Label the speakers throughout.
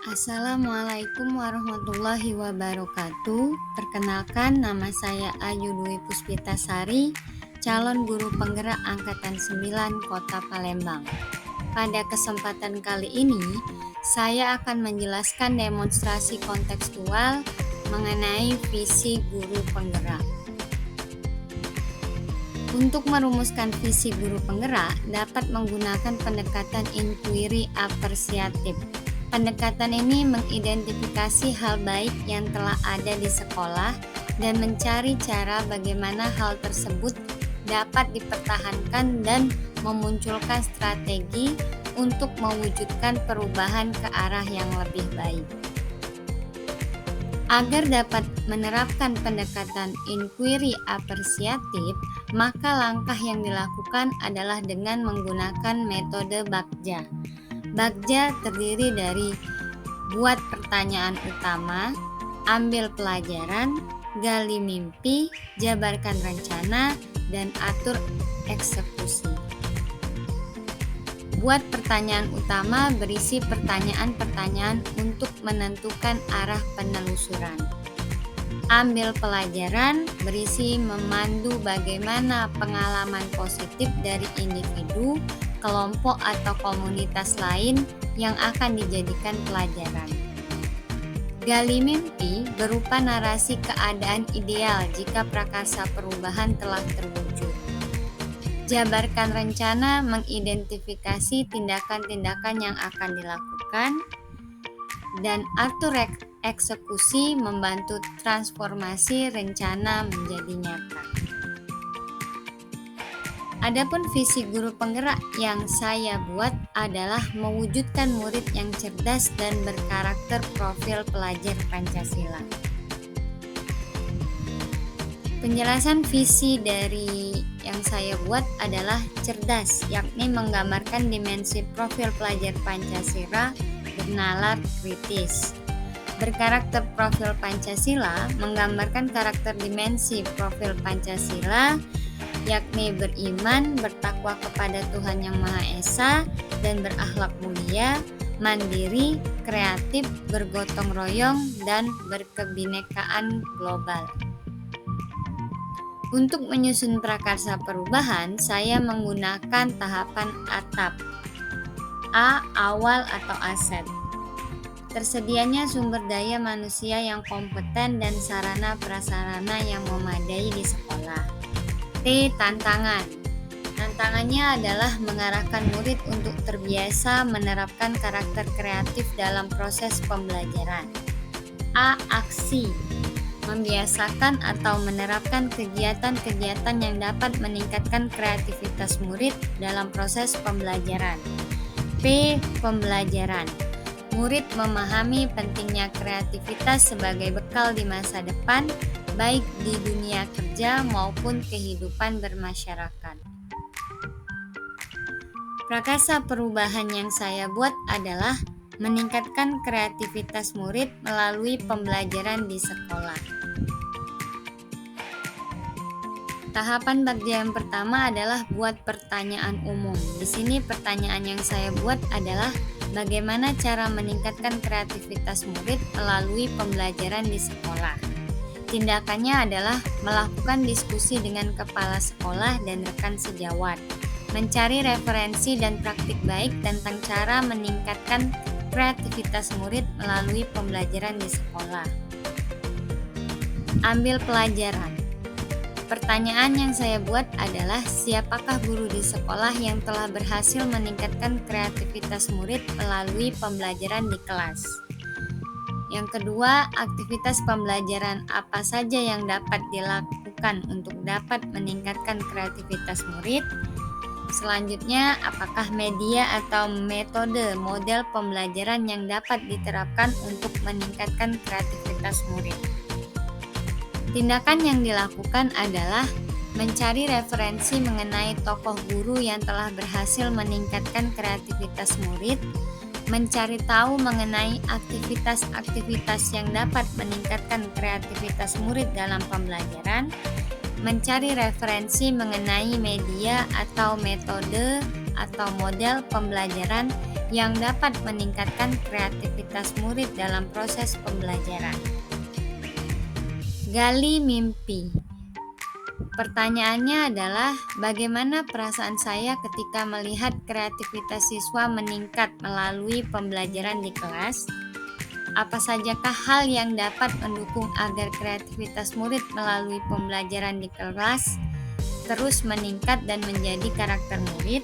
Speaker 1: Assalamualaikum warahmatullahi wabarakatuh. Perkenalkan, nama saya Ayu Dwi Puspitasari, calon guru penggerak Angkatan 9 Kota Palembang. Pada kesempatan kali ini, saya akan menjelaskan demonstrasi kontekstual mengenai visi guru penggerak. Untuk merumuskan visi guru penggerak dapat menggunakan pendekatan inquiry apresiatif. Pendekatan ini mengidentifikasi hal baik yang telah ada di sekolah dan mencari cara bagaimana hal tersebut dapat dipertahankan dan memunculkan strategi untuk mewujudkan perubahan ke arah yang lebih baik. Agar dapat menerapkan pendekatan inquiry apresiatif, maka langkah yang dilakukan adalah dengan menggunakan metode Bagja. Bagja terdiri dari buat pertanyaan utama, ambil pelajaran, gali mimpi, jabarkan rencana, dan atur eksekusi. Buat pertanyaan utama berisi pertanyaan-pertanyaan untuk menentukan arah penelusuran. Ambil pelajaran berisi memandu bagaimana pengalaman positif dari individu, kelompok atau komunitas lain yang akan dijadikan pelajaran. Gali mimpi berupa narasi keadaan ideal jika prakarsa perubahan telah terwujud. Jabarkan rencana mengidentifikasi tindakan-tindakan yang akan dilakukan, dan atur eksekusi membantu transformasi rencana menjadi nyata. Adapun visi guru penggerak yang saya buat adalah mewujudkan murid yang cerdas dan berkarakter profil pelajar Pancasila. Penjelasan visi dari yang saya buat adalah cerdas, yakni menggambarkan dimensi profil pelajar Pancasila bernalar kritis. Berkarakter profil Pancasila menggambarkan karakter dimensi profil Pancasila, yakni beriman, bertakwa kepada Tuhan Yang Maha Esa, dan berakhlak mulia, mandiri, kreatif, bergotong royong, dan berkebinekaan global. Untuk menyusun prakarsa perubahan, saya menggunakan tahapan ATAP. A. Awal atau aset. Tersedianya sumber daya manusia yang kompeten dan sarana prasarana yang memadai di sekolah. T. Tantangan. Tantangannya adalah mengarahkan murid untuk terbiasa menerapkan karakter kreatif dalam proses pembelajaran. A. Aksi. Membiasakan atau menerapkan kegiatan-kegiatan yang dapat meningkatkan kreativitas murid dalam proses pembelajaran. P. Pembelajaran. Murid memahami pentingnya kreativitas sebagai bekal di masa depan, baik di dunia kerja maupun kehidupan bermasyarakat. Prakarsa perubahan yang saya buat adalah meningkatkan kreativitas murid melalui pembelajaran di sekolah. Tahapan Bagja yang pertama adalah buat pertanyaan umum. Di sini pertanyaan yang saya buat adalah bagaimana cara meningkatkan kreativitas murid melalui pembelajaran di sekolah. Tindakannya adalah melakukan diskusi dengan kepala sekolah dan rekan sejawat, mencari referensi dan praktik baik tentang cara meningkatkan kreativitas murid melalui pembelajaran di sekolah. Ambil pelajaran. Pertanyaan yang saya buat adalah siapakah guru di sekolah yang telah berhasil meningkatkan kreativitas murid melalui pembelajaran di kelas. Yang kedua, aktivitas pembelajaran apa saja yang dapat dilakukan untuk dapat meningkatkan kreativitas murid. Selanjutnya, apakah media atau metode model pembelajaran yang dapat diterapkan untuk meningkatkan kreativitas murid. Tindakan yang dilakukan adalah mencari referensi mengenai tokoh guru yang telah berhasil meningkatkan kreativitas murid, mencari tahu mengenai aktivitas-aktivitas yang dapat meningkatkan kreativitas murid dalam pembelajaran, mencari referensi mengenai media atau metode atau model pembelajaran yang dapat meningkatkan kreativitas murid dalam proses pembelajaran. Gali mimpi. Pertanyaannya adalah, bagaimana perasaan saya ketika melihat kreativitas siswa meningkat melalui pembelajaran di kelas? Apa sajakah hal yang dapat mendukung agar kreativitas murid melalui pembelajaran di kelas terus meningkat dan menjadi karakter murid?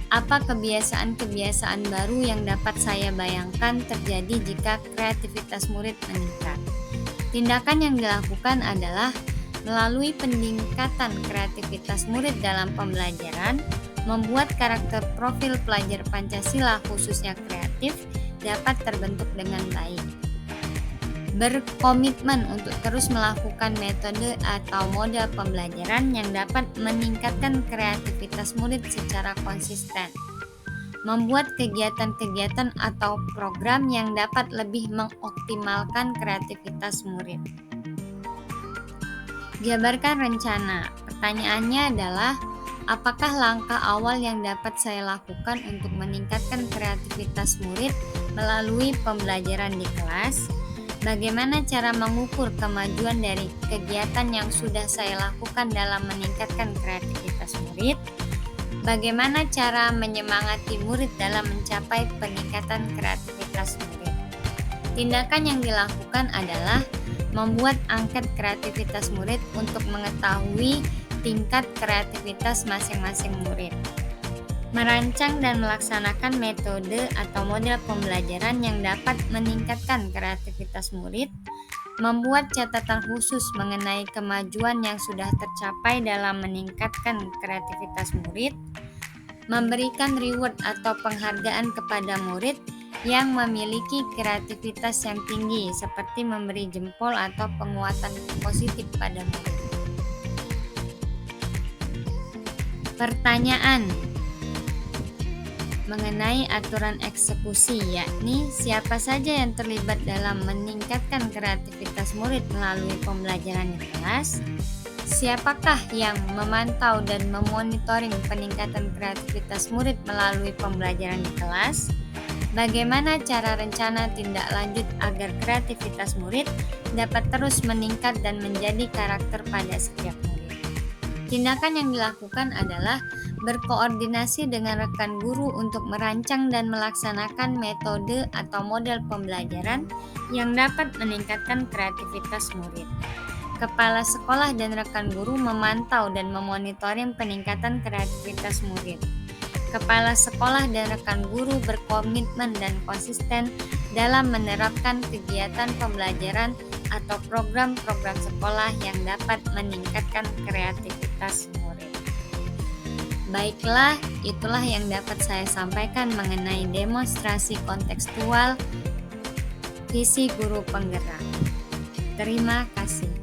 Speaker 1: Apa kebiasaan-kebiasaan baru yang dapat saya bayangkan terjadi jika kreativitas murid meningkat? Tindakan yang dilakukan adalah melalui peningkatan kreativitas murid dalam pembelajaran, membuat karakter profil pelajar Pancasila khususnya kreatif dapat terbentuk dengan baik. Berkomitmen untuk terus melakukan metode atau model pembelajaran yang dapat meningkatkan kreativitas murid secara konsisten. Membuat kegiatan-kegiatan atau program yang dapat lebih mengoptimalkan kreativitas murid. Jabarkan rencana. Pertanyaannya adalah, apakah langkah awal yang dapat saya lakukan untuk meningkatkan kreativitas murid melalui pembelajaran di kelas? Bagaimana cara mengukur kemajuan dari kegiatan yang sudah saya lakukan dalam meningkatkan kreativitas murid? Bagaimana cara menyemangati murid dalam mencapai peningkatan kreativitas murid? Tindakan yang dilakukan adalah membuat angket kreativitas murid untuk mengetahui tingkat kreativitas masing-masing murid. Merancang dan melaksanakan metode atau model pembelajaran yang dapat meningkatkan kreativitas murid. Membuat catatan khusus mengenai kemajuan yang sudah tercapai dalam meningkatkan kreativitas murid. Memberikan reward atau penghargaan kepada murid yang memiliki kreativitas yang tinggi, seperti memberi jempol atau penguatan positif pada murid. Pertanyaan mengenai aturan eksekusi, yakni siapa saja yang terlibat dalam meningkatkan kreativitas murid melalui pembelajaran di kelas? Siapakah yang memantau dan memonitoring peningkatan kreativitas murid melalui pembelajaran di kelas? Bagaimana cara rencana tindak lanjut agar kreativitas murid dapat terus meningkat dan menjadi karakter pada setiap murid? Tindakan yang dilakukan adalah berkoordinasi dengan rekan guru untuk merancang dan melaksanakan metode atau model pembelajaran yang dapat meningkatkan kreativitas murid. Kepala sekolah dan rekan guru memantau dan memonitoring peningkatan kreativitas murid. Kepala sekolah dan rekan guru berkomitmen dan konsisten dalam menerapkan kegiatan pembelajaran atau program-program sekolah yang dapat meningkatkan kreativitas murid. Baiklah, itulah yang dapat saya sampaikan mengenai demonstrasi kontekstual visi guru penggerak. Terima kasih.